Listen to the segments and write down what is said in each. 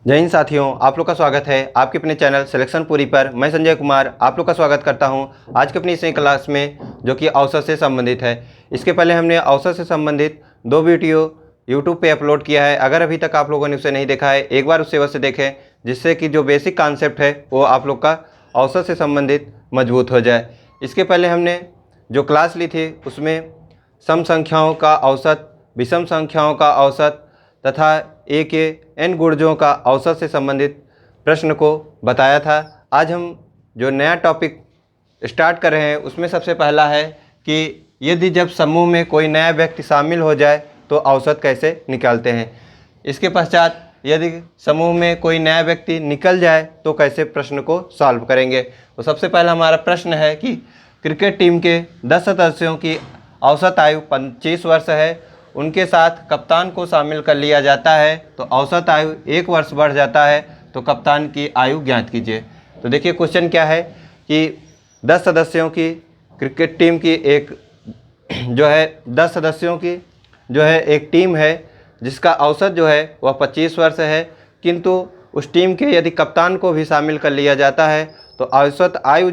जय हिंद साथियों, आप लोग का स्वागत है आपके अपने चैनल सिलेक्शन पूरी पर। मैं संजय कुमार आप लोग का स्वागत करता हूं आज की अपनी इस नई क्लास में, जो कि औसत से संबंधित है। इसके पहले हमने औसत से संबंधित 2 वीडियो यूट्यूब पे अपलोड किया है। अगर अभी तक आप लोगों ने उसे नहीं देखा है, एक बार उसे अवश्य देखें, जिससे कि जो बेसिक कॉन्सेप्ट है वो आप लोग का औसत से संबंधित मजबूत हो जाए। इसके पहले हमने जो क्लास ली थी उसमें सम संख्याओं का औसत, विषम संख्याओं का औसत तथा ए के n गुणजों का औसत से संबंधित प्रश्न को बताया था। आज हम जो नया टॉपिक स्टार्ट कर रहे हैं उसमें सबसे पहला है कि यदि जब समूह में कोई नया व्यक्ति शामिल हो जाए तो औसत कैसे निकालते हैं। इसके पश्चात यदि समूह में कोई नया व्यक्ति निकल जाए तो कैसे प्रश्न को सॉल्व करेंगे। तो सबसे पहला हमारा प्रश्न है कि क्रिकेट टीम के 10 सदस्यों की औसत आयु 25 वर्ष है, उनके साथ कप्तान को शामिल कर लिया जाता है तो औसत आयु 1 वर्ष बढ़ जाता है, तो कप्तान की आयु ज्ञात कीजिए। तो देखिए क्वेश्चन क्या है कि 10 सदस्यों की क्रिकेट टीम की एक 10 सदस्यों की एक टीम है जिसका औसत वह 25 वर्ष है, किंतु उस टीम के यदि कप्तान को भी शामिल कर लिया जाता है तो औसत आयु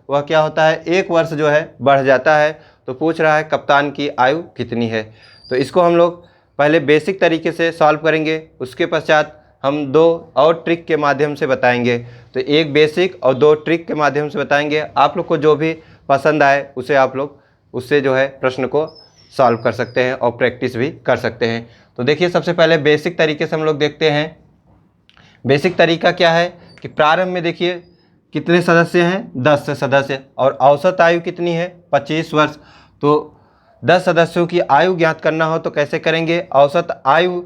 वह क्या होता है, 1 वर्ष बढ़ जाता है। तो पूछ रहा है कप्तान की आयु कितनी है। तो इसको हम लोग पहले बेसिक तरीके से सॉल्व करेंगे, उसके पश्चात हम 2 और ट्रिक के माध्यम से बताएंगे। तो एक बेसिक और 2 ट्रिक के माध्यम से बताएंगे। आप लोग को जो भी पसंद आए उसे आप लोग उससे प्रश्न को सॉल्व कर सकते हैं और प्रैक्टिस भी कर सकते हैं। तो देखिए सबसे पहले बेसिक तरीके से हम लोग देखते हैं। बेसिक तरीका क्या है कि प्रारंभ में देखिए कितने सदस्य हैं, 10 सदस्य, और औसत आयु कितनी है, 25 वर्ष। तो 10 सदस्यों की आयु ज्ञात करना हो तो कैसे करेंगे, औसत आयु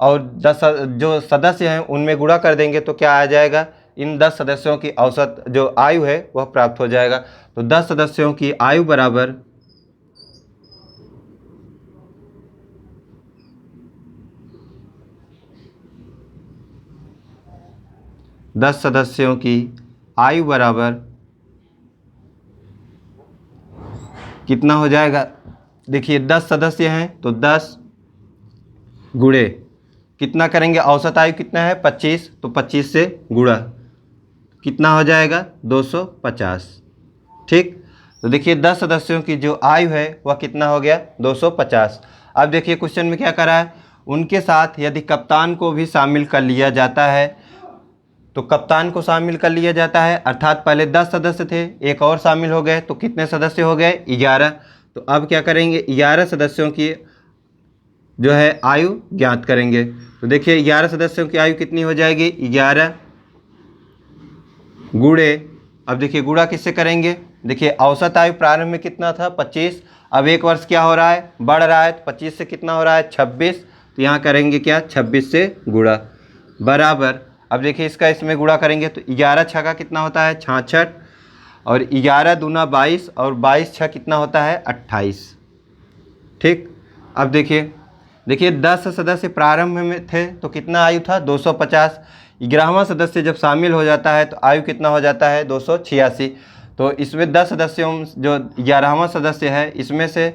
और 10 जो सदस्य हैं उनमें गुणा कर देंगे तो क्या आ जाएगा, इन 10 सदस्यों की औसत जो आयु है वह प्राप्त हो जाएगा। तो 10 सदस्यों की आयु बराबर 10 सदस्यों की आयु बराबर कितना हो जाएगा। देखिए 10 सदस्य हैं तो 10 गुणे कितना करेंगे, औसत आयु कितना है 25, तो 25 से गुणा कितना हो जाएगा 250। ठीक, तो देखिए 10 सदस्यों की जो आयु है वह कितना हो गया 250। अब देखिए क्वेश्चन में क्या करा है, उनके साथ यदि कप्तान को भी शामिल कर लिया जाता है, तो कप्तान को शामिल कर लिया जाता है, अर्थात पहले 10 सदस्य थे, एक और शामिल हो गए तो कितने सदस्य हो गए 11। तो अब क्या करेंगे, 11 सदस्यों की आयु ज्ञात करेंगे। तो देखिए 11 सदस्यों की आयु कितनी हो जाएगी, 11 गुणे, अब देखिए गुणा किससे करेंगे, देखिए औसत आयु प्रारंभ में कितना था 25, अब 1 वर्ष क्या हो रहा है, बढ़ रहा है, तो 25 से कितना हो रहा है 26, तो यहाँ करेंगे क्या 26 से गुणा बराबर, अब देखिए इसका इसमें गुणा करेंगे तो 11 छक्का कितना होता है 66, और 11 दूना 22, और 22 छः कितना होता है 28। ठीक, अब देखिए 10 सदस्य प्रारंभ में थे तो कितना आयु था 250, 11वां सदस्य जब शामिल हो जाता है तो आयु कितना हो जाता है 286। तो इसमें 10 सदस्यों जो 11वां सदस्य है इसमें से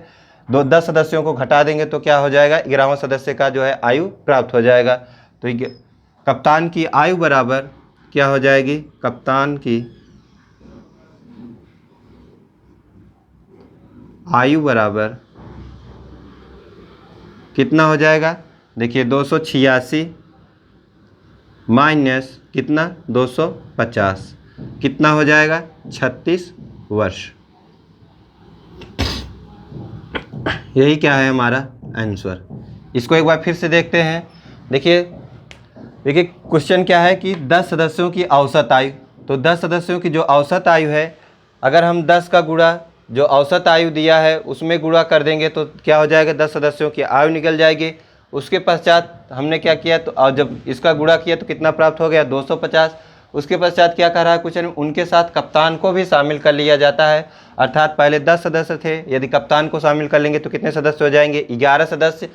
10 सदस्यों को घटा देंगे तो क्या हो जाएगा, 11वां सदस्य का आयु प्राप्त हो जाएगा। तो कप्तान की आयु बराबर क्या हो जाएगी, कप्तान की आयु बराबर कितना हो जाएगा, देखिए 286 माइनस कितना 250 कितना हो जाएगा 36 वर्ष। यही क्या है हमारा आंसर। इसको एक बार फिर से देखते हैं। देखिए क्वेश्चन क्या है कि 10 सदस्यों की औसत आयु, तो 10 सदस्यों की जो औसत आयु है, अगर हम 10 का गुणा जो औसत आयु दिया है उसमें गुणा कर देंगे तो क्या हो जाएगा, 10 सदस्यों की आयु निकल जाएगी। उसके पश्चात हमने क्या किया, तो और जब इसका गुणा किया तो कितना प्राप्त हो गया 250। उसके पश्चात क्या कर रहा है क्वेश्चन, उनके साथ कप्तान को भी शामिल कर लिया जाता है, अर्थात पहले 10 सदस्य थे, यदि कप्तान को शामिल कर लेंगे तो कितने सदस्य हो जाएंगे 11 सदस्य।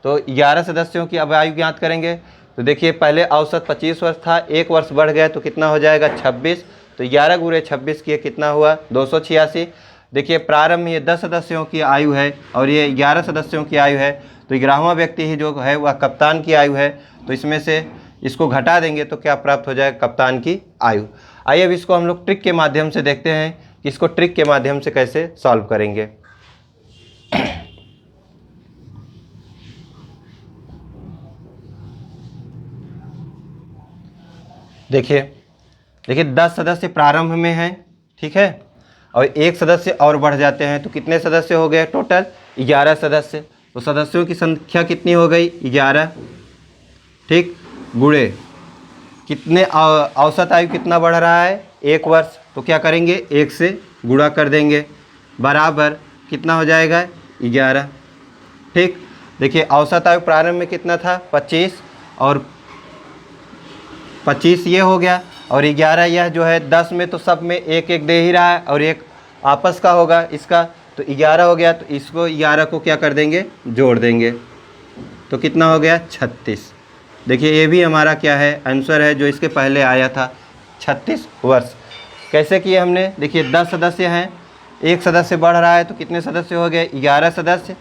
तो 11 सदस्यों की अब आयु ज्ञात करेंगे। तो देखिए पहले औसत 25 वर्ष था, 1 वर्ष बढ़ गया तो कितना हो जाएगा 26, तो 11 गुणे 26 किए कितना हुआ 286। देखिए प्रारंभ में ये 10 सदस्यों की आयु है और ये 11 सदस्यों की आयु है, तो 11वां व्यक्ति ही जो है वह कप्तान की आयु है। तो इसमें से इसको घटा देंगे तो क्या प्राप्त हो जाएगा, कप्तान की आयु। आइए अब इसको हम लोग ट्रिक के माध्यम से देखते हैं कि इसको ट्रिक के माध्यम से कैसे सॉल्व करेंगे। देखिए 10 सदस्य प्रारंभ में हैं, ठीक है, और एक सदस्य और बढ़ जाते हैं तो कितने सदस्य हो गए, टोटल 11 सदस्य। तो सदस्यों की संख्या कितनी हो गई, 11, ठीक, गुणे कितने औसत आयु कितना बढ़ रहा है, 1 वर्ष, तो क्या करेंगे 1 से गुणा कर देंगे, बराबर कितना हो जाएगा 11, ठीक। देखिए औसत आयु प्रारंभ में कितना था 25, और 25 ये हो गया, और 11 यह जो है 10 में तो सब में एक एक दे ही रहा है, और एक आपस का होगा इसका, तो 11 हो गया। तो इसको 11 को क्या कर देंगे, जोड़ देंगे, तो कितना हो गया 36। देखिए ये भी हमारा क्या है, आंसर है जो इसके पहले आया था, 36 वर्ष। कैसे किए हमने, देखिए 10 सदस्य हैं, एक सदस्य बढ़ रहा है तो कितने सदस्य हो गए, 11 सदस्य,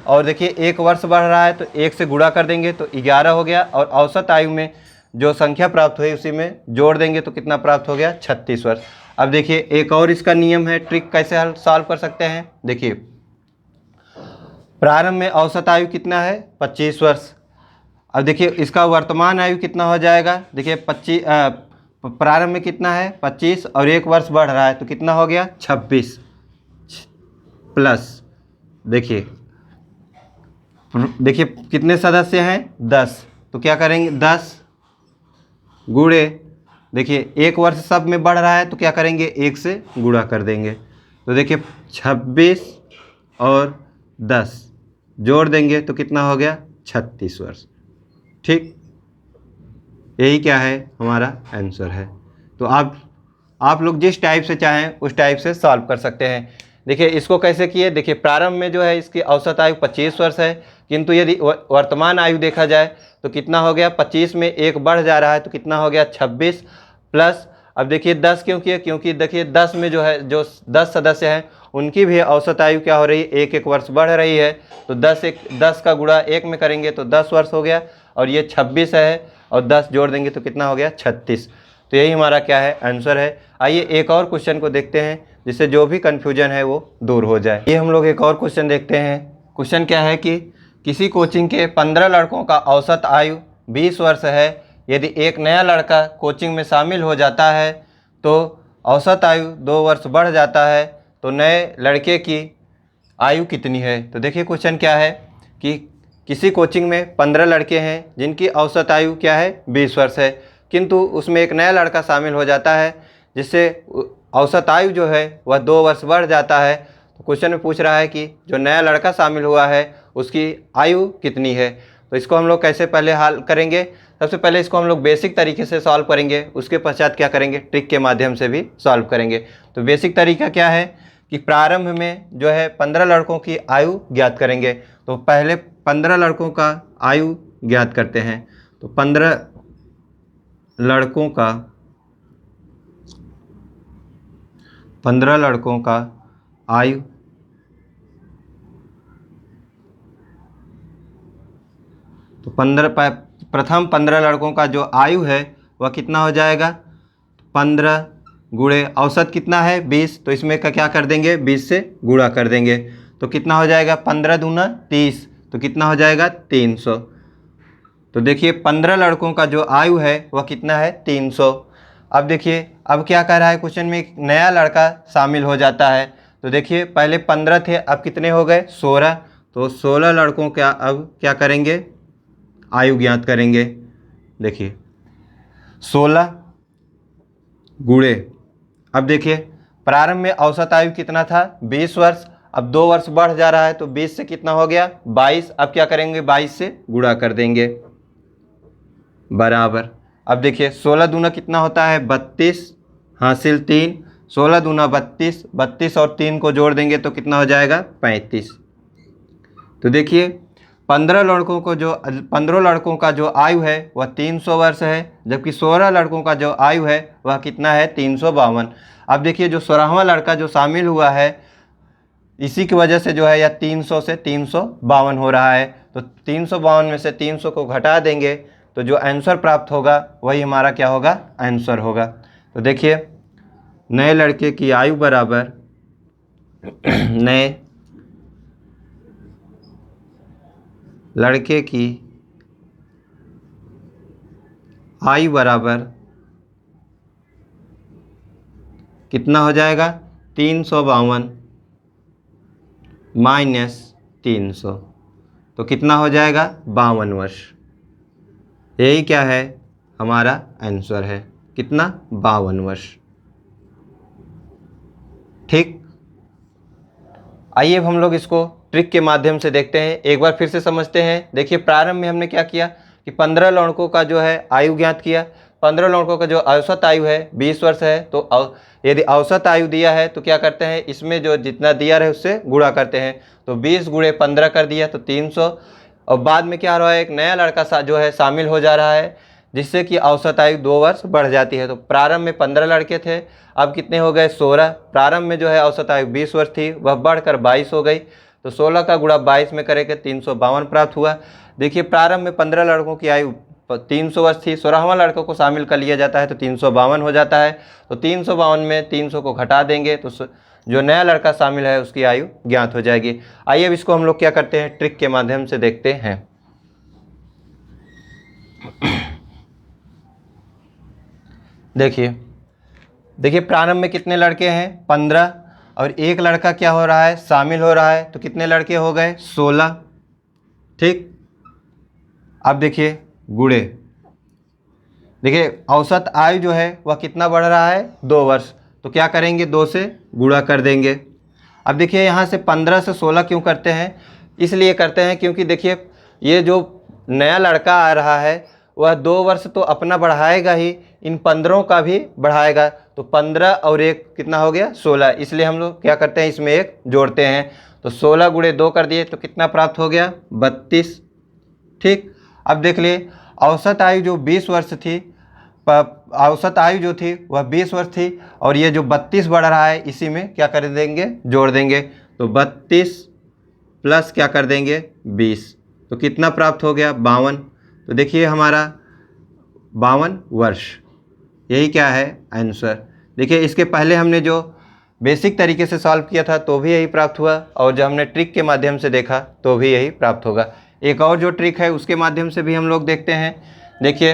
और देखिए 1 वर्ष बढ़ रहा है तो 1 से गुणा कर देंगे तो 11 हो गया, और औसत आयु में जो संख्या प्राप्त हुई उसी में जोड़ देंगे तो कितना प्राप्त हो गया, 36 वर्ष। अब देखिए एक और इसका नियम है, ट्रिक कैसे हल सॉल्व कर सकते हैं। देखिए प्रारंभ में औसत आयु कितना है, 25 वर्ष। अब देखिए इसका वर्तमान आयु कितना हो जाएगा, देखिए 25, प्रारंभ में कितना है 25, और 1 वर्ष बढ़ रहा है तो कितना हो गया 26, प्लस देखिए कितने सदस्य हैं 10, तो क्या करेंगे 10 गुणे, देखिए 1 वर्ष सब में बढ़ रहा है तो क्या करेंगे 1 से गुणा कर देंगे, तो देखिए 26 और 10 जोड़ देंगे तो कितना हो गया 36 वर्ष, ठीक। यही क्या है, हमारा आंसर है। तो आप लोग जिस टाइप से चाहें उस टाइप से सॉल्व कर सकते हैं। देखिए इसको कैसे किए, देखिए प्रारंभ में जो है इसकी औसत आयु 25 वर्ष है, किंतु यदि वर्तमान आयु देखा जाए तो कितना हो गया, 25 में 1 बढ़ जा रहा है तो कितना हो गया 26, प्लस अब देखिए 10 क्यों किए, क्योंकि देखिए 10 में जो है जो 10 सदस्य हैं उनकी भी औसत आयु क्या हो रही है, 1 वर्ष बढ़ रही है, तो 10 का गुणा 1 में करेंगे तो 10 वर्ष हो गया, और ये 26 है, और 10 जोड़ देंगे तो कितना हो गया 36। तो यही हमारा क्या है, आंसर है। आइए एक और क्वेश्चन को देखते हैं जिससे जो भी कन्फ्यूजन है वो दूर हो जाए। ये हम लोग एक और क्वेश्चन देखते हैं। क्वेश्चन क्या है कि किसी कोचिंग के 15 लड़कों का औसत आयु 20 वर्ष है, यदि एक नया लड़का कोचिंग में शामिल हो जाता है तो औसत आयु 2 वर्ष बढ़ जाता है, तो नए लड़के की आयु कितनी है। तो देखिए क्वेश्चन क्या है कि किसी कोचिंग में 15 लड़के हैं जिनकी औसत आयु क्या है 20 वर्ष है, किंतु उसमें एक नया लड़का शामिल हो जाता है जिससे औसत आयु जो है वह 2 वर्ष बढ़ जाता है। तो क्वेश्चन में पूछ रहा है कि जो नया लड़का शामिल हुआ है उसकी आयु कितनी है। तो इसको हम लोग कैसे पहले हल करेंगे, सबसे पहले इसको हम लोग बेसिक तरीके से सॉल्व करेंगे, उसके पश्चात क्या करेंगे, ट्रिक के माध्यम से भी सॉल्व करेंगे। तो बेसिक तरीका क्या है कि प्रारंभ में जो है 15 लड़कों की आयु ज्ञात करेंगे। तो पहले 15 लड़कों का आयु ज्ञात करते हैं। तो 15 लड़कों का आयु, तो प्रथम 15 लड़कों का जो आयु है वह कितना हो जाएगा, 15 गुणे औसत कितना है 20, तो इसमें का क्या कर देंगे 20 से गुणा कर देंगे, तो कितना हो जाएगा 15 दूना 30, तो कितना हो जाएगा 300। तो देखिए 15 लड़कों का जो आयु है वह कितना है 300। अब देखिए अब क्या कह रहा है क्वेश्चन में, एक नया लड़का शामिल हो जाता है। तो देखिए पहले 15 थे, अब कितने हो गए 16, तो 16 लड़कों का अब क्या करेंगे, आयु ज्ञात करेंगे। देखिए 16 गुणे, अब देखिए प्रारंभ में औसत आयु कितना था 20 वर्ष, अब 2 वर्ष बढ़ जा रहा है तो 20 से कितना हो गया 22, अब क्या करेंगे 22 से गुणा कर देंगे, बराबर। अब देखिए 16 दूना कितना होता है 32, हासिल 3, 16 दूना 32, 32 और 3 को जोड़ देंगे तो कितना हो जाएगा 35। तो देखिए 15 लड़कों का जो आयु है वह 300 वर्ष है, जबकि 16 लड़कों का जो आयु है वह कितना है 352। अब देखिए जो 16वां लड़का जो शामिल हुआ है इसी की वजह से जो है यह 300 से 352 हो रहा है, तो 352 में से 300 को घटा देंगे तो जो आंसर प्राप्त होगा वही हमारा क्या होगा, आंसर होगा। तो देखिए नए लड़के की आयु बराबर नए लड़के की आयु बराबर कितना हो जाएगा, 352 माइनस 300, तो कितना हो जाएगा, 52 वर्ष। यही क्या है, हमारा आंसर है, कितना, 52 वर्ष। ठीक, आइए अब हम लोग इसको ट्रिक के माध्यम से देखते हैं, एक बार फिर से समझते हैं। देखिए प्रारंभ में हमने क्या किया कि 15 लड़कों का जो है आयु ज्ञात किया। 15 लड़कों का जो औसत आयु है 20 वर्ष है, तो यदि औसत आयु दिया है तो क्या करते हैं, इसमें जो जितना दिया रहे उससे गुणा करते हैं। तो 20 गुणे 15 कर दिया तो 300, और बाद में क्या हो रहा है, एक नया लड़का जो है शामिल हो जा रहा है, जिससे कि औसत आयु 2 वर्ष बढ़ जाती है। तो प्रारंभ में 15 लड़के थे, अब कितने हो गए, 16। प्रारंभ में जो है औसत आयु 20 वर्ष थी, वह बढ़कर 22 हो गई। तो 16 का गुणा 22 में करेंगे 352 प्राप्त हुआ। देखिए प्रारंभ में 15 लड़कों की आयु 300 वर्ष थी, 16वां लड़कों को शामिल कर लिया जाता है तो 352 हो जाता है। तो 352 में 300 को घटा देंगे तो जो नया लड़का शामिल है उसकी आयु ज्ञात हो जाएगी। आइए अब इसको हम लोग क्या करते हैं, ट्रिक के माध्यम से देखते हैं। देखिए प्रारंभ में कितने लड़के हैं, 15, और एक लड़का क्या हो रहा है, शामिल हो रहा है, तो कितने लड़के हो गए, 16। ठीक, अब देखिए गुणे, देखिए औसत आयु जो है वह कितना बढ़ रहा है, 2 वर्ष, तो क्या करेंगे, 2 से गुणा कर देंगे। अब देखिए यहाँ से 15 से 16 क्यों करते हैं, इसलिए करते हैं क्योंकि देखिए ये जो नया लड़का आ रहा है वह 2 वर्ष तो अपना बढ़ाएगा ही, इन 15 का भी बढ़ाएगा, तो 15 और 1 कितना हो गया, 16। इसलिए हम लोग क्या करते हैं, इसमें 1 जोड़ते हैं। तो 16 गुणे 2 कर दिए तो कितना प्राप्त हो गया, 32। ठीक, अब देख लिए औसत आयु जो 20 वर्ष थी, औसत आयु जो थी वह 20 वर्ष थी, और ये जो 32 बढ़ रहा है इसी में क्या कर देंगे, जोड़ देंगे। तो 32 प्लस क्या कर देंगे, 20, तो कितना प्राप्त हो गया, 52। तो देखिए हमारा 52 वर्ष, यही क्या है, आंसर। देखिए इसके पहले हमने जो बेसिक तरीके से सॉल्व किया था तो भी यही प्राप्त हुआ, और जब हमने ट्रिक के माध्यम से देखा तो भी यही प्राप्त होगा। एक और जो ट्रिक है उसके माध्यम से भी हम लोग देखते हैं। देखिए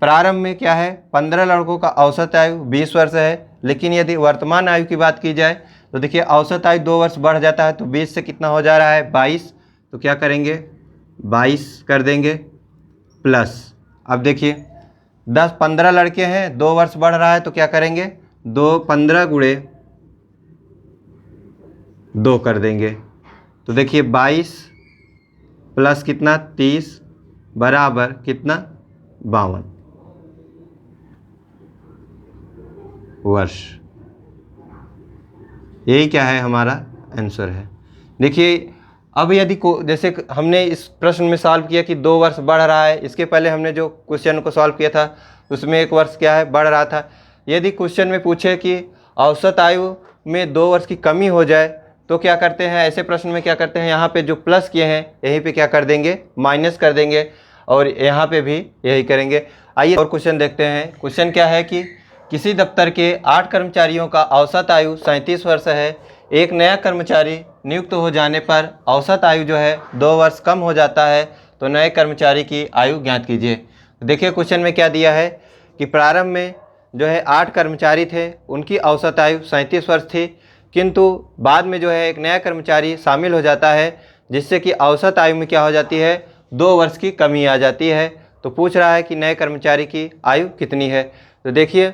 प्रारंभ में क्या है, 15 लड़कों का औसत आयु 20 वर्ष है, लेकिन यदि वर्तमान आयु की बात की जाए तो देखिए औसत आयु 2 वर्ष बढ़ जाता है, तो 20 से कितना हो जा रहा है, 22। तो क्या करेंगे, 22 कर देंगे प्लस, अब देखिए 15 लड़के हैं, 2 वर्ष बढ़ रहा है, तो क्या करेंगे, 15 गुणे 2 कर देंगे। तो देखिए 22 प्लस कितना, 30 बराबर कितना, 52 वर्ष। यही क्या है, हमारा आंसर है। देखिए अब यदि जैसे हमने इस प्रश्न में सॉल्व किया कि 2 वर्ष बढ़ रहा है, इसके पहले हमने जो क्वेश्चन को सॉल्व किया था उसमें 1 वर्ष क्या है, बढ़ रहा था। यदि क्वेश्चन में पूछे कि औसत आयु में 2 वर्ष की कमी हो जाए तो क्या करते हैं, ऐसे प्रश्न में क्या करते हैं, यहाँ पे जो प्लस किए हैं यहीं पे क्या कर देंगे, माइनस कर देंगे, और यहाँ पे भी यही करेंगे। आइए और क्वेश्चन देखते हैं। क्वेश्चन क्या है कि किसी दफ्तर के 8 कर्मचारियों का औसत आयु 37 वर्ष है। एक नया कर्मचारी नियुक्त हो जाने पर औसत आयु जो है 2 वर्ष कम हो जाता है, तो नए कर्मचारी की आयु ज्ञात कीजिए। देखिए क्वेश्चन में क्या दिया है कि प्रारंभ में जो है 8 कर्मचारी थे, उनकी औसत आयु 37 वर्ष थी, किंतु बाद में जो है एक नया कर्मचारी शामिल हो जाता है, जिससे कि औसत आयु में क्या हो जाती है, 2 वर्ष की कमी आ जाती है। तो पूछ रहा है कि नए कर्मचारी की आयु कितनी है। तो देखिए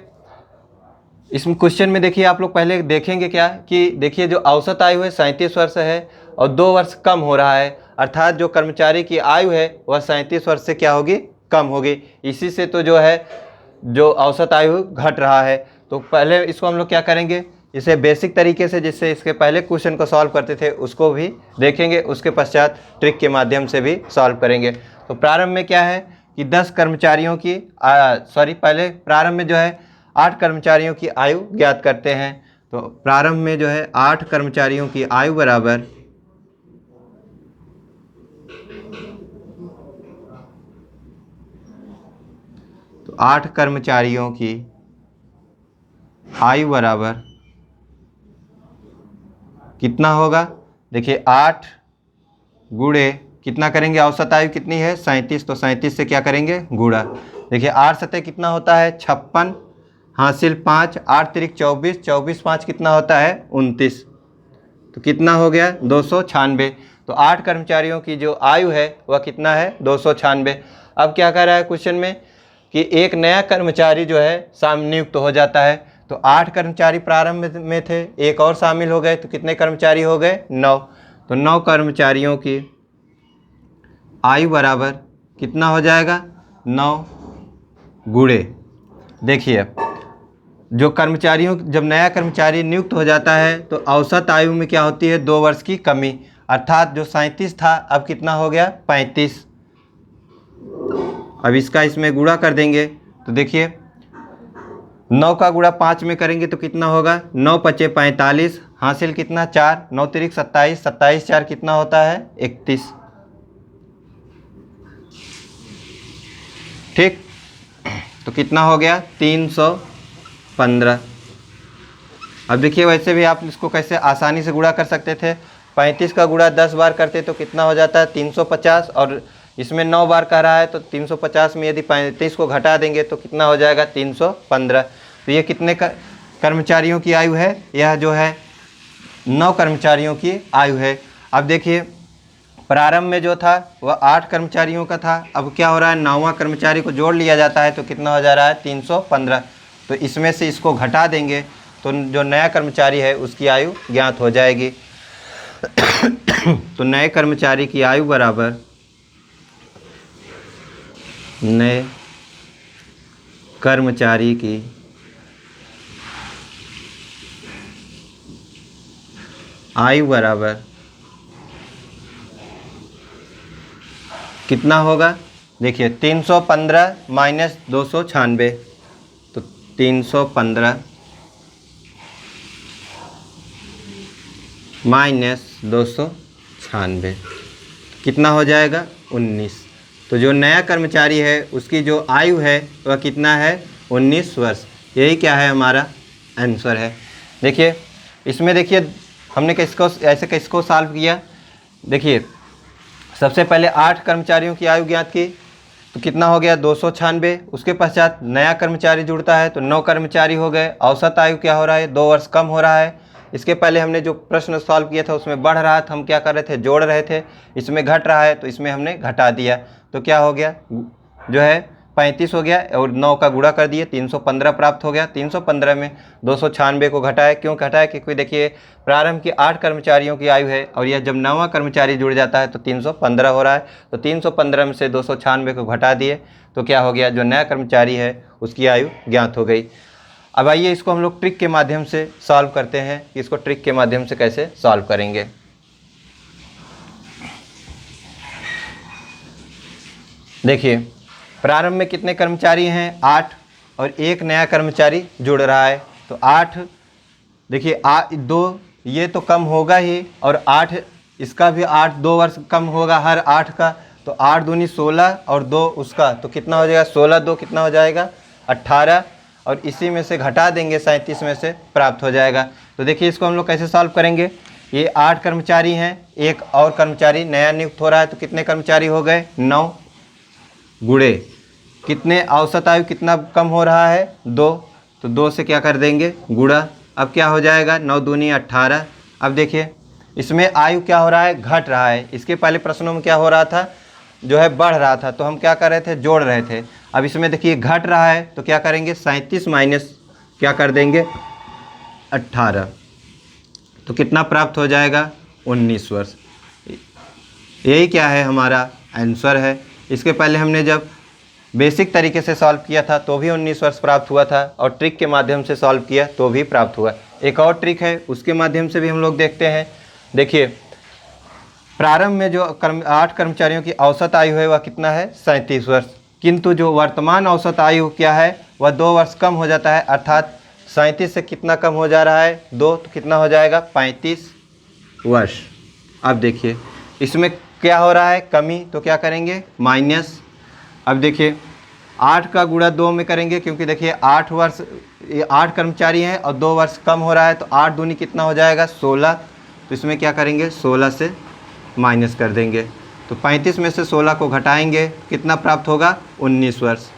इस क्वेश्चन में देखिए आप लोग पहले देखेंगे क्या कि देखिए जो औसत आयु है 37 वर्ष है और 2 वर्ष कम हो रहा है, अर्थात जो कर्मचारी की आयु है वह 37 वर्ष से क्या होगी, कम होगी। इसी से तो जो है जो औसत आयु घट रहा है। तो पहले इसको हम लोग क्या करेंगे, इसे बेसिक तरीके से जिससे इसके पहले क्वेश्चन को सॉल्व करते थे उसको भी देखेंगे, उसके पश्चात ट्रिक के माध्यम से भी सॉल्व करेंगे। तो प्रारंभ में क्या है कि 10 कर्मचारियों की पहले प्रारंभ में जो है 8 कर्मचारियों की आयु ज्ञात करते हैं। तो प्रारंभ में जो है 8 कर्मचारियों की आयु बराबर 8 कर्मचारियों की आयु बराबर कितना होगा। देखिए 8 गुणे कितना करेंगे, औसत आयु कितनी है 37, तो 37 से क्या करेंगे गुणा। देखिए 8 सतह कितना होता है 56, हासिल 5, 8 तिरिक 24, 24 5 कितना होता है 29, तो कितना हो गया 296। तो 8 कर्मचारियों की जो आयु है वह कितना है 296। अब क्या कह रहा है क्वेश्चन में कि एक नया कर्मचारी जो है नियुक्त हो जाता है। तो 8 कर्मचारी प्रारंभ में थे, एक और शामिल हो गए, तो कितने कर्मचारी हो गए 9। तो 9 कर्मचारियों की आयु बराबर कितना हो जाएगा 9 गुणे। देखिए जो कर्मचारियों, जब नया कर्मचारी नियुक्त हो जाता है तो औसत आयु में क्या होती है 2 वर्ष की कमी, अर्थात जो 37 था अब कितना हो गया 35। अब इसका इसमें गुणा कर देंगे तो देखिए 9 का गुणा 5 में करेंगे तो कितना होगा 9 पचे 45, हासिल कितना 4, 9 तिरिक 27, 27 4 कितना होता है 31। ठीक, तो कितना हो गया 315। अब देखिए वैसे भी आप इसको कैसे आसानी से गुणा कर सकते थे, 35 का गुणा 10 बार करते तो कितना हो जाता है 350, और इसमें 9 बार कह रहा है तो 350 में यदि 35 को घटा देंगे तो कितना हो जाएगा 315। तो ये कितने कर्मचारियों की आयु है, यह जो है 9 कर्मचारियों की आयु है। अब देखिए प्रारंभ में जो था वह 8 कर्मचारियों का था, अब क्या हो रहा है 9वां कर्मचारी को जोड़ लिया जाता है तो कितना हो जा रहा है 315। तो इसमें से इसको घटा देंगे तो जो नया कर्मचारी है उसकी आयु ज्ञात हो जाएगी। तो नए कर्मचारी की आयु बराबर नए कर्मचारी की आयु बराबर कितना होगा। देखिए 315 माइनस 296, तो 315 माइनस 296 कितना हो जाएगा 19। तो जो नया कर्मचारी है उसकी जो आयु है वह कितना है 19 वर्ष। यही क्या है हमारा आंसर है। देखिए इसमें देखिए हमने किसको सॉल्व किया। देखिए सबसे पहले 8 कर्मचारियों की आयु ज्ञात की तो कितना हो गया 296। उसके पश्चात नया कर्मचारी जुड़ता है तो 9 कर्मचारी हो गए, औसत आयु क्या हो रहा है 2 वर्ष कम हो रहा है। इसके पहले हमने जो प्रश्न सॉल्व किया था उसमें बढ़ रहा था, हम क्या कर रहे थे जोड़ रहे थे, इसमें घट रहा है तो इसमें हमने घटा दिया तो क्या हो गया जो है 35 हो गया, और 9 का गुणा कर दिए 315 प्राप्त हो गया। 315 में 296 को घटाया, क्यों घटाया क्योंकि देखिए प्रारंभ की 8 कर्मचारियों की आयु है और यह जब 9वां कर्मचारी जुड़ जाता है तो 315 हो रहा है। तो 315 में से 296 को घटा दिए तो क्या हो गया जो नया कर्मचारी है उसकी आयु ज्ञात हो गई। अब आइए इसको हम लोग ट्रिक के माध्यम से सॉल्व करते हैं कि इसको ट्रिक के माध्यम से कैसे सॉल्व करेंगे। देखिए प्रारंभ में कितने कर्मचारी हैं 8, और एक नया कर्मचारी जुड़ रहा है तो 8, देखिए 2 ये तो कम होगा ही, और 8 इसका भी 8 2 वर्ष कम होगा हर 8 का, तो 8 दूनी 16 और 2 उसका, तो कितना हो जाएगा 16 2 कितना हो जाएगा 18, और इसी में से घटा देंगे 37 में से प्राप्त हो जाएगा। तो देखिए इसको हम लोग कैसे सॉल्व करेंगे। ये 8 कर्मचारी हैं, एक और कर्मचारी नया नियुक्त हो रहा है तो कितने कर्मचारी हो गए 9 गुणे कितने, औसत आयु कितना कम हो रहा है 2, तो 2 से क्या कर देंगे गुणा। अब क्या हो जाएगा 9 दूनी 18। अब देखिए इसमें आयु क्या हो रहा है घट रहा है, इसके पहले प्रश्नों में क्या हो रहा था जो है बढ़ रहा था, तो हम क्या कर रहे थे जोड़ रहे थे। अब इसमें देखिए घट रहा है तो क्या करेंगे 37 माइनस क्या कर देंगे 18, तो कितना प्राप्त हो जाएगा 19 वर्ष। यही क्या है हमारा आंसर है। इसके पहले हमने जब बेसिक तरीके से सॉल्व किया था तो भी 19 वर्ष प्राप्त हुआ था, और ट्रिक के माध्यम से सॉल्व किया तो भी प्राप्त हुआ। एक और ट्रिक है उसके माध्यम से भी हम लोग देखते हैं। देखिए प्रारंभ में जो 8 कर्मचारियों की औसत आयु है वह कितना है 37 वर्ष, किंतु जो वर्तमान औसत आयु क्या है वह 2 वर्ष कम हो जाता है, अर्थात 37 से कितना कम हो जा रहा है 2, तो कितना हो जाएगा 35 वर्ष। अब देखिए इसमें क्या हो रहा है कमी, तो क्या करेंगे माइनस। अब देखिए 8 का गुणा 2 में करेंगे, क्योंकि देखिए 8 वर्ष, ये 8 कर्मचारी हैं और 2 वर्ष कम हो रहा है, तो 8 दूनी कितना हो जाएगा 16। तो इसमें क्या करेंगे 16 से माइनस कर देंगे, तो 35 में से 16 को घटाएंगे, कितना प्राप्त होगा 19 वर्ष।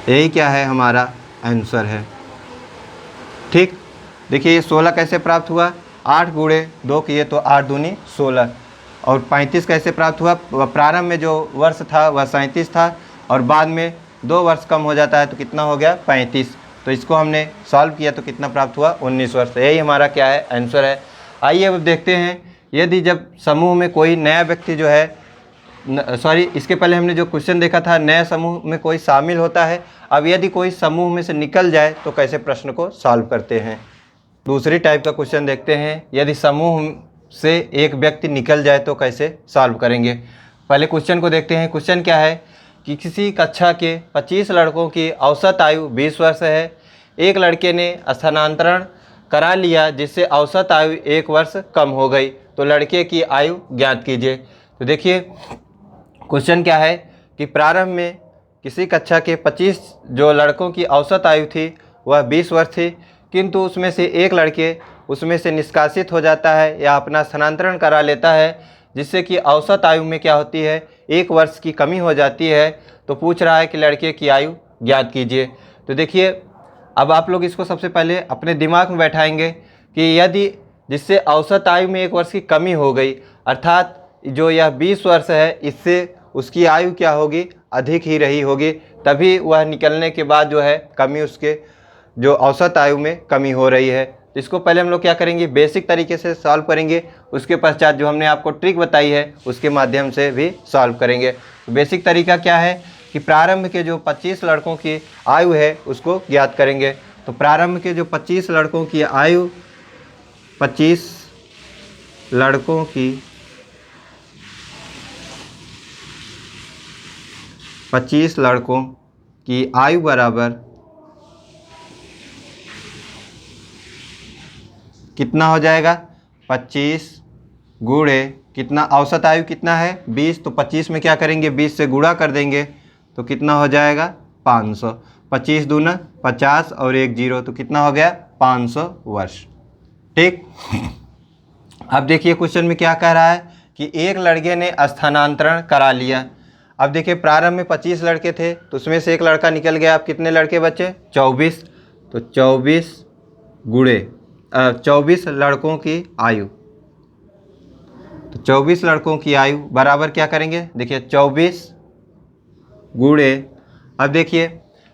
यही क्या है हमारा आंसर है। ठीक, देखिए ये 16 कैसे प्राप्त हुआ, 8 गुणे 2 किए तो 8 दूनी 16, और 35 कैसे प्राप्त हुआ, प्रारंभ में जो वर्ष था वह 37 था और बाद में 2 वर्ष कम हो जाता है तो कितना हो गया 35। तो इसको हमने सॉल्व किया तो कितना प्राप्त हुआ 19 वर्ष। यही हमारा क्या है आंसर है। आइए अब देखते हैं, यदि जब समूह में कोई नया व्यक्ति जो है, सॉरी इसके पहले हमने जो क्वेश्चन देखा था नए समूह में कोई शामिल होता है, अब यदि कोई समूह में से निकल जाए तो कैसे प्रश्न को सॉल्व करते हैं। दूसरी टाइप का क्वेश्चन देखते हैं, यदि समूह से एक व्यक्ति निकल जाए तो कैसे सॉल्व करेंगे। पहले क्वेश्चन को देखते हैं। क्वेश्चन क्या है कि किसी कक्षा के 25 लड़कों की औसत आयु 20 वर्ष है। एक लड़के ने स्थानांतरण करा लिया जिससे औसत आयु 1 वर्ष कम हो गई, तो लड़के की आयु ज्ञात कीजिए। तो देखिए क्वेश्चन क्या है कि प्रारंभ में किसी कक्षा के 25 जो लड़कों की औसत आयु थी वह 20 वर्ष थी, किंतु उसमें से एक लड़के उसमें से निष्कासित हो जाता है या अपना स्थानांतरण करा लेता है, जिससे कि औसत आयु में क्या होती है 1 वर्ष की कमी हो जाती है। तो पूछ रहा है कि लड़के की आयु ज्ञात कीजिए। तो देखिए अब आप लोग इसको सबसे पहले अपने दिमाग में बैठाएंगे कि यदि जिससे औसत आयु में 1 वर्ष की कमी हो गई, अर्थात जो यह 20 वर्ष है इससे उसकी आयु क्या होगी अधिक ही रही होगी, तभी वह निकलने के बाद जो है कमी उसके जो औसत आयु में कमी हो रही है। तो इसको पहले हम लोग क्या करेंगे बेसिक तरीके से सॉल्व करेंगे, उसके पश्चात जो हमने आपको ट्रिक बताई है उसके माध्यम से भी सॉल्व करेंगे। तो बेसिक तरीका क्या है कि प्रारंभ के जो 25 लड़कों की आयु है उसको ज्ञात करेंगे। तो प्रारंभ के जो 25 लड़कों की आयु, 25 लड़कों की 25 लड़कों की आयु बराबर कितना हो जाएगा 25 गुणे कितना, औसत आयु कितना है 20, तो 25 में क्या करेंगे 20 से गुणा कर देंगे तो कितना हो जाएगा 500। 25 दूना 50 और 1 0, तो कितना हो गया 500 वर्ष। ठीक, अब देखिए क्वेश्चन में क्या कह रहा है कि एक लड़के ने स्थानांतरण करा लिया। अब देखिए प्रारंभ में 25 लड़के थे तो उसमें से एक लड़का निकल गया, अब कितने लड़के बचे 24, तो 24 गुणे 24 लड़कों की आयु, तो 24 लड़कों की आयु बराबर क्या करेंगे, देखिए 24 गुणे, अब देखिए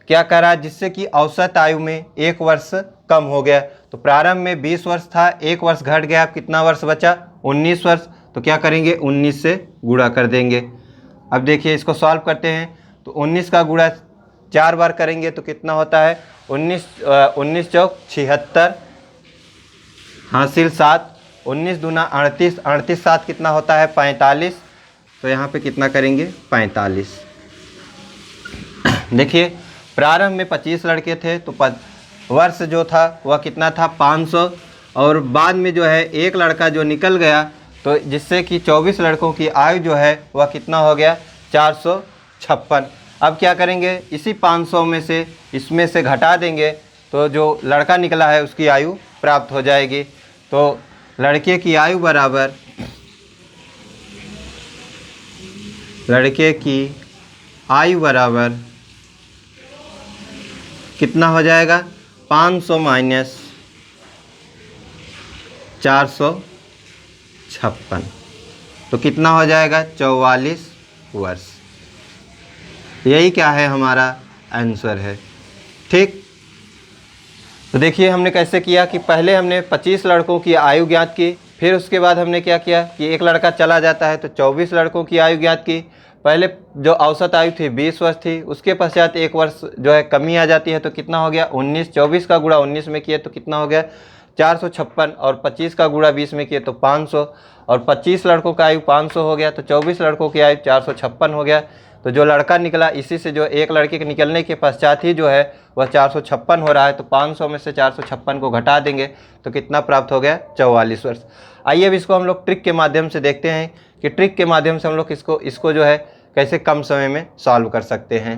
क्या करा जिससे कि औसत आयु में 1 वर्ष कम हो गया। तो प्रारंभ में 20 वर्ष था, 1 वर्ष घट गया, अब कितना वर्ष बचा 19 वर्ष, तो क्या करेंगे 19 से गुणा कर देंगे। अब देखिए इसको सॉल्व करते हैं, तो 19 का गुणा 4 बार करेंगे तो कितना होता है 19 चौक 76 हासिल 7, 19 दूना 38, 38 7 कितना होता है 45, तो यहाँ पे कितना करेंगे 45। देखिए प्रारंभ में 25 लड़के थे तो वर्ष जो था वह कितना था 500, और बाद में जो है एक लड़का जो निकल गया तो जिससे कि 24 लड़कों की आयु जो है वह कितना हो गया 456। अब क्या करेंगे इसी 500 में से इसमें से घटा देंगे तो जो लड़का निकला है उसकी आयु प्राप्त हो जाएगी। तो लड़के की आयु बराबर, लड़के की आयु बराबर कितना हो जाएगा 500 माइनस 456, तो कितना हो जाएगा 44 वर्ष। यही क्या है हमारा आंसर है। ठीक, तो देखिए हमने कैसे किया कि पहले हमने 25 लड़कों की आयु ज्ञात की, फिर उसके बाद हमने क्या किया कि एक लड़का चला जाता है तो 24 लड़कों की आयु ज्ञात की। पहले जो औसत आयु थी 20 वर्ष थी, उसके पश्चात 1 वर्ष जो है कमी आ जाती है तो कितना हो गया 19, 24 का गुणा 19 में किए तो कितना हो गया 456, और 25 का गुणा 20 में किए तो 500, और 25 लड़कों का आयु 500 हो गया तो 24 लड़कों की आयु 456 हो गया। तो जो लड़का निकला इसी से जो एक लड़के के निकलने के पश्चात ही जो है वह 456 हो रहा है, तो 500 में से 456 को घटा देंगे तो कितना प्राप्त हो गया 44 वर्ष। आइए अब इसको हम लोग ट्रिक के माध्यम से देखते हैं कि ट्रिक के माध्यम से हम लोग इसको जो है कैसे कम समय में सॉल्व कर सकते हैं।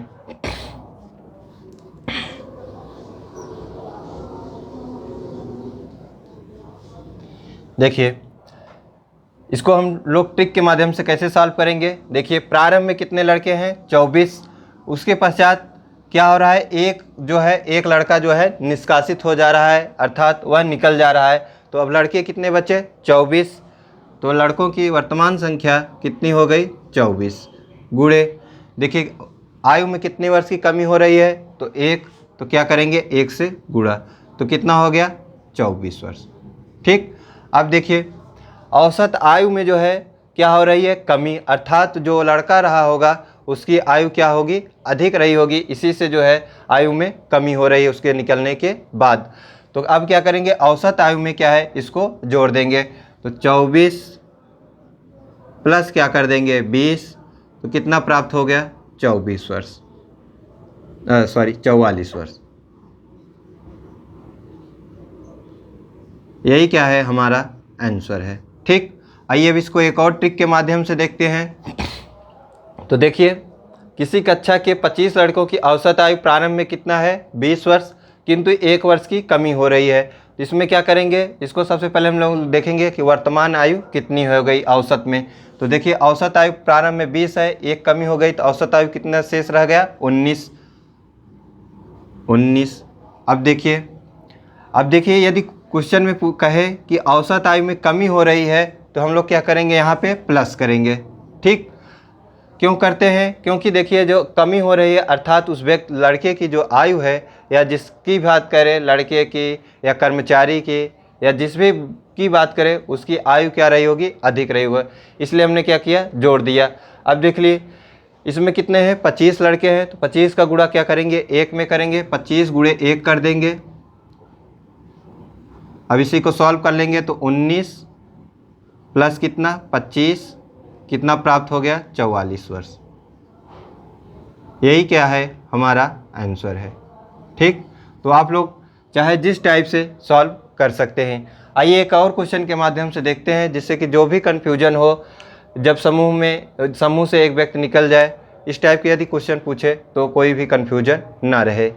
देखिए इसको हम लोग ट्रिक के माध्यम से कैसे सॉल्व करेंगे। देखिए प्रारंभ में कितने लड़के हैं 24, उसके पश्चात क्या हो रहा है, एक लड़का जो है निष्कासित हो जा रहा है, अर्थात वह निकल जा रहा है। तो अब लड़के कितने बचे 24, तो लड़कों की वर्तमान संख्या कितनी हो गई 24 गुणे, देखिए आयु में कितने वर्ष की कमी हो रही है तो 1, तो क्या करेंगे 1 से गुणा, तो कितना हो गया 24 वर्ष। ठीक, अब देखिए औसत आयु में जो है क्या हो रही है कमी, अर्थात जो लड़का रहा होगा उसकी आयु क्या होगी अधिक रही होगी, इसी से जो है आयु में कमी हो रही है उसके निकलने के बाद। तो अब क्या करेंगे औसत आयु में क्या है इसको जोड़ देंगे, तो 24 प्लस क्या कर देंगे 20, तो कितना प्राप्त हो गया 44 वर्ष। यही क्या है हमारा आंसर है। ठीक, आइए अब इसको एक और ट्रिक के माध्यम से देखते हैं। तो देखिए किसी कक्षा के 25 लड़कों की औसत आयु प्रारंभ में कितना है 20 वर्ष, किंतु 1 वर्ष की कमी हो रही है। इसमें क्या करेंगे, इसको सबसे पहले हम लोग देखेंगे कि वर्तमान आयु कितनी हो गई औसत में। तो देखिए औसत आयु प्रारंभ में 20 है, 1 कमी हो गई, तो औसत आयु कितना शेष रह गया 19। अब देखिए यदि क्वेश्चन में कहे कि औसत आयु में कमी हो रही है तो हम लोग क्या करेंगे यहाँ पे प्लस करेंगे। ठीक, क्यों करते हैं, क्योंकि देखिए जो कमी हो रही है अर्थात उस व्यक्ति लड़के की जो आयु है या जिसकी बात करें लड़के की या कर्मचारी की या जिस भी की बात करें उसकी आयु क्या रही होगी अधिक रही होगी, इसलिए हमने क्या किया जोड़ दिया। अब देख लिए इसमें कितने हैं 25 लड़के हैं, तो 25 का गुणा क्या करेंगे 1 में करेंगे, 25 गुणे 1 कर देंगे। अब इसी को सॉल्व कर लेंगे तो 19 प्लस कितना 25, कितना प्राप्त हो गया 44 वर्ष। यही क्या है हमारा आंसर है। ठीक, तो आप लोग चाहे जिस टाइप से सॉल्व कर सकते हैं। आइए एक और क्वेश्चन के माध्यम से देखते हैं जिससे कि जो भी कन्फ्यूजन हो, जब समूह से एक व्यक्ति निकल जाए, इस टाइप के यदि क्वेश्चन पूछे तो कोई भी कन्फ्यूजन ना रहे।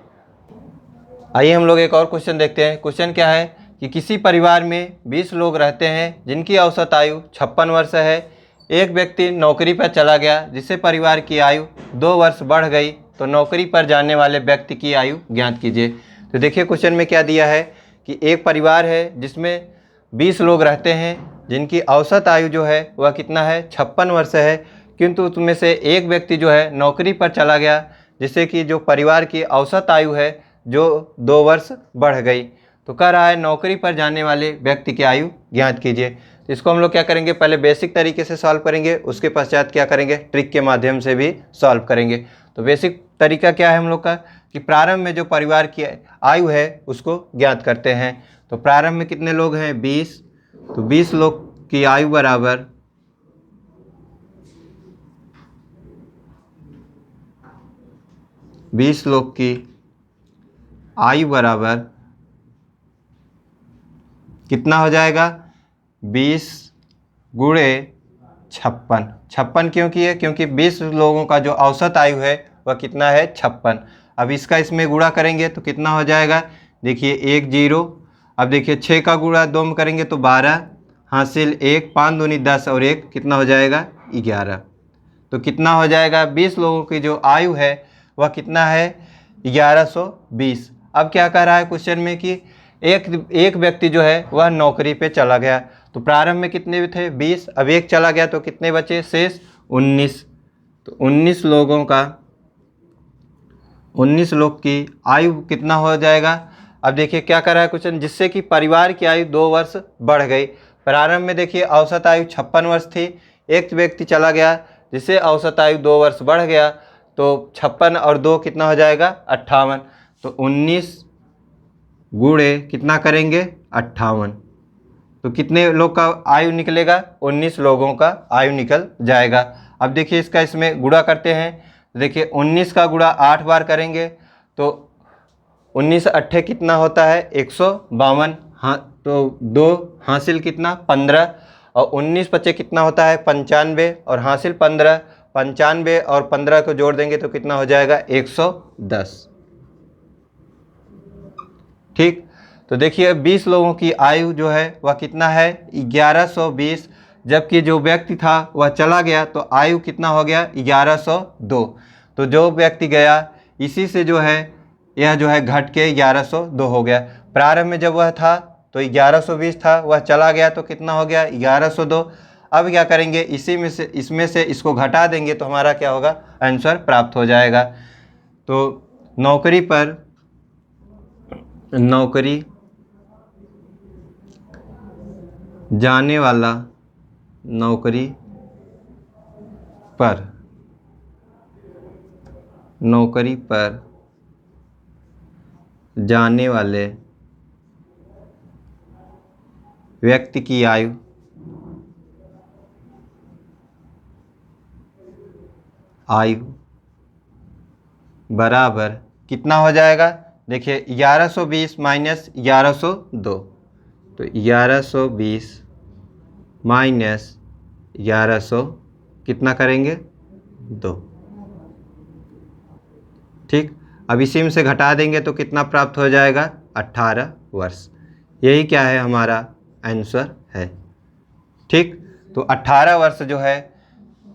आइए हम लोग एक और क्वेश्चन देखते हैं। क्वेश्चन क्या है कि किसी परिवार में 20 लोग रहते हैं जिनकी औसत आयु 56 वर्ष है। एक व्यक्ति नौकरी पर चला गया जिससे परिवार की आयु 2 वर्ष बढ़ गई, तो नौकरी पर जाने वाले व्यक्ति की आयु ज्ञात कीजिए। तो देखिए क्वेश्चन में क्या दिया है कि एक परिवार है जिसमें 20 लोग रहते हैं जिनकी औसत आयु जो है वह कितना है 56 वर्ष है, किंतु उसमें से एक व्यक्ति जो है नौकरी पर चला गया जिससे कि जो परिवार की औसत आयु है जो 2 वर्ष बढ़ गई। तो कह रहा है नौकरी पर जाने वाले व्यक्ति की आयु ज्ञात कीजिए। तो इसको हम लोग क्या करेंगे, पहले बेसिक तरीके से सॉल्व करेंगे, उसके पश्चात क्या करेंगे ट्रिक के माध्यम से भी सॉल्व करेंगे। तो बेसिक तरीका क्या है हम लोग का कि प्रारंभ में जो परिवार की आयु है उसको ज्ञात करते हैं। तो प्रारंभ में कितने लोग हैं 20, तो 20 लोग की आयु बराबर 20 लोग की आयु बराबर कितना हो जाएगा 20 गुणे 56। 56 क्यों किए, क्योंकि 20 लोगों का जो औसत आयु है वह कितना है 56। अब इसका इसमें गुणा करेंगे तो कितना हो जाएगा, देखिए 1 0। अब देखिए 6 का गुणा 2 में करेंगे तो 12, हासिल 1, 5 दूनी 10 और 1 कितना हो जाएगा 11। तो कितना हो जाएगा 20 लोगों की जो आयु है वह कितना है 1120। अब क्या कह रहा है क्वेश्चन में कि एक व्यक्ति जो है वह नौकरी पे चला गया। तो प्रारंभ में कितने थे 20, अब एक चला गया तो कितने बचे शेष 19। तो 19 लोग की आयु कितना हो जाएगा। अब देखिए क्या कर रहा है क्वेश्चन, जिससे कि परिवार की आयु 2 वर्ष बढ़ गई। प्रारंभ में देखिए औसत आयु 56 वर्ष थी, एक व्यक्ति चला गया जिससे औसत आयु 2 वर्ष बढ़ गया, तो 56 और 2 कितना हो जाएगा 58। तो 19 गुणे कितना करेंगे 58, तो कितने लोग का आयु निकलेगा 19 लोगों का आयु निकल जाएगा। अब देखिए इसका इसमें गुणा करते हैं। देखिए 19 का गुणा 8 बार करेंगे तो 19 अट्ठे कितना होता है 152। हाँ, तो 2 हासिल कितना 15 और 19 बचे कितना होता है 95 और हासिल 15, 95 और 15 को जोड़ देंगे तो कितना हो जाएगा 110। ठीक, तो देखिए 20 लोगों की आयु जो है वह कितना है 1120, जबकि जो व्यक्ति था वह चला गया तो आयु कितना हो गया 1102। तो जो व्यक्ति गया इसी से जो है यह जो है घट के 1102 हो गया। प्रारंभ में जब वह था तो 1120 था, वह चला गया तो कितना हो गया 1102। अब क्या करेंगे इसमें से इसको घटा देंगे तो हमारा क्या होगा आंसर प्राप्त हो जाएगा। तो नौकरी जाने वाला, नौकरी पर जाने वाले व्यक्ति की आयु बराबर कितना हो जाएगा, देखिए 1120 माइनस 1102, तो 1120 माइनस 1100 कितना करेंगे 2। ठीक, अब इसी में से घटा देंगे तो कितना प्राप्त हो जाएगा 18 वर्ष। यही क्या है हमारा आंसर है। ठीक, तो 18 वर्ष जो है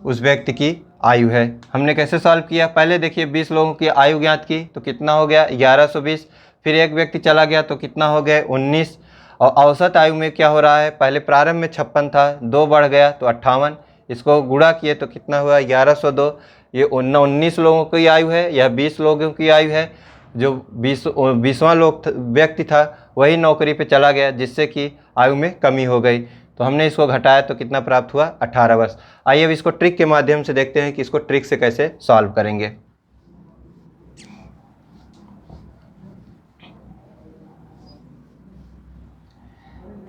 उस व्यक्ति की आयु है। हमने कैसे सॉल्व किया, पहले देखिए 20 लोगों की आयु ज्ञात की तो कितना हो गया 1120, फिर एक व्यक्ति चला गया तो कितना हो गया 19, और औसत आयु में क्या हो रहा है, पहले प्रारंभ में 56 था, 2 बढ़ गया तो 58, इसको गुणा किए तो कितना हुआ 1102। ये 19 लोगों की आयु है, यह 20 लोगों की आयु है। जो 20वां व्यक्ति था वही नौकरी पे चला गया जिससे कि आयु में कमी हो गई, तो हमने इसको घटाया तो कितना प्राप्त हुआ 18 वर्ष। आइए अब इसको ट्रिक के माध्यम से देखते हैं कि इसको ट्रिक से कैसे सॉल्व करेंगे।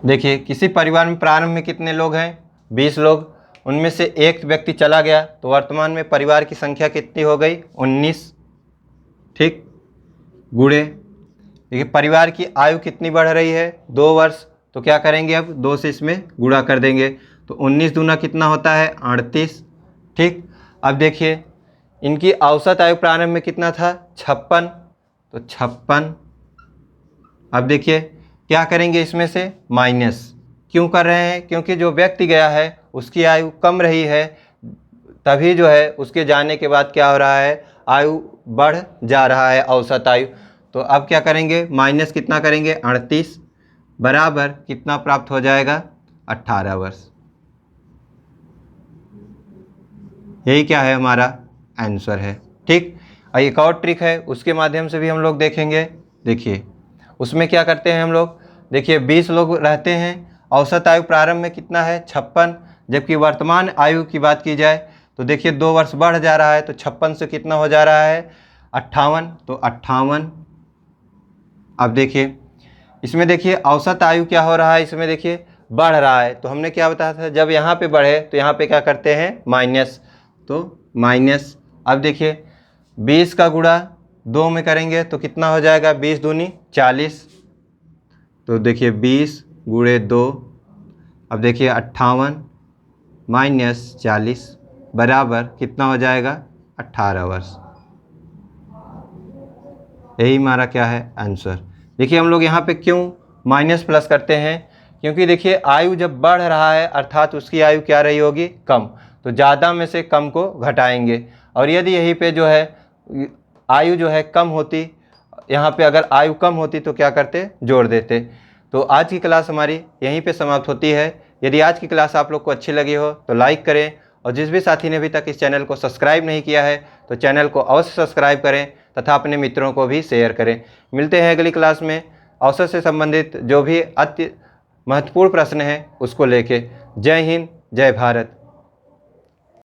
देखिए किसी परिवार में प्रारंभ में कितने लोग हैं 20 लोग, उनमें से एक व्यक्ति चला गया तो वर्तमान में परिवार की संख्या कितनी हो गई 19। ठीक, गुणे देखिए परिवार की आयु कितनी बढ़ रही है 2 वर्ष, तो क्या करेंगे अब 2 से इसमें गुणा कर देंगे तो 19 दूना कितना होता है 38। ठीक, अब देखिए इनकी औसत आयु प्रारंभ में कितना था 56, तो 56। अब देखिए क्या करेंगे इसमें से माइनस, क्यों कर रहे हैं, क्योंकि जो व्यक्ति गया है उसकी आयु कम रही है, तभी जो है उसके जाने के बाद क्या हो रहा है आयु बढ़ जा रहा है औसत आयु। तो अब क्या करेंगे माइनस कितना करेंगे 38 बराबर कितना प्राप्त हो जाएगा 18 वर्ष। यही क्या है हमारा आंसर है। ठीक, एक और ट्रिक है उसके माध्यम से भी हम लोग देखेंगे। देखिए उसमें क्या करते हैं हम लोग, देखिए 20 लोग रहते हैं, औसत आयु प्रारंभ में कितना है 56, जबकि वर्तमान आयु की बात की जाए तो देखिए 2 वर्ष बढ़ जा रहा है, तो 56 से कितना हो जा रहा है 58, तो 58। अब देखिए इसमें देखिए औसत आयु क्या हो रहा है, इसमें देखिए बढ़ रहा है, तो हमने क्या बताया था जब यहाँ पे बढ़े तो यहाँ पे क्या करते हैं माइनस, तो माइनस। अब देखिए 20 का गुणा 2 में करेंगे तो कितना हो जाएगा 20 दूनी 40, तो देखिए 20 गुणे 2, अब देखिए 58 माइनस 40 बराबर कितना हो जाएगा 18 वर्ष। यही हमारा क्या है आंसर। देखिए हम लोग यहाँ पे क्यों माइनस प्लस करते हैं, क्योंकि देखिए आयु जब बढ़ रहा है अर्थात उसकी आयु क्या रही होगी कम, तो ज़्यादा में से कम को घटाएंगे, और यदि यहीं पे जो है आयु जो है कम होती, यहाँ पे अगर आयु कम होती तो क्या करते जोड़ देते। तो आज की क्लास हमारी यहीं पे समाप्त होती है। यदि आज की क्लास आप लोग को अच्छी लगी हो तो लाइक करें, और जिस भी साथी ने अभी तक इस चैनल को सब्सक्राइब नहीं किया है तो चैनल को अवश्य सब्सक्राइब करें तथा अपने मित्रों को भी शेयर करें। मिलते हैं अगली क्लास में औसत से संबंधित जो भी अति महत्वपूर्ण प्रश्न हैं उसको लेके। जय हिंद, जय भारत।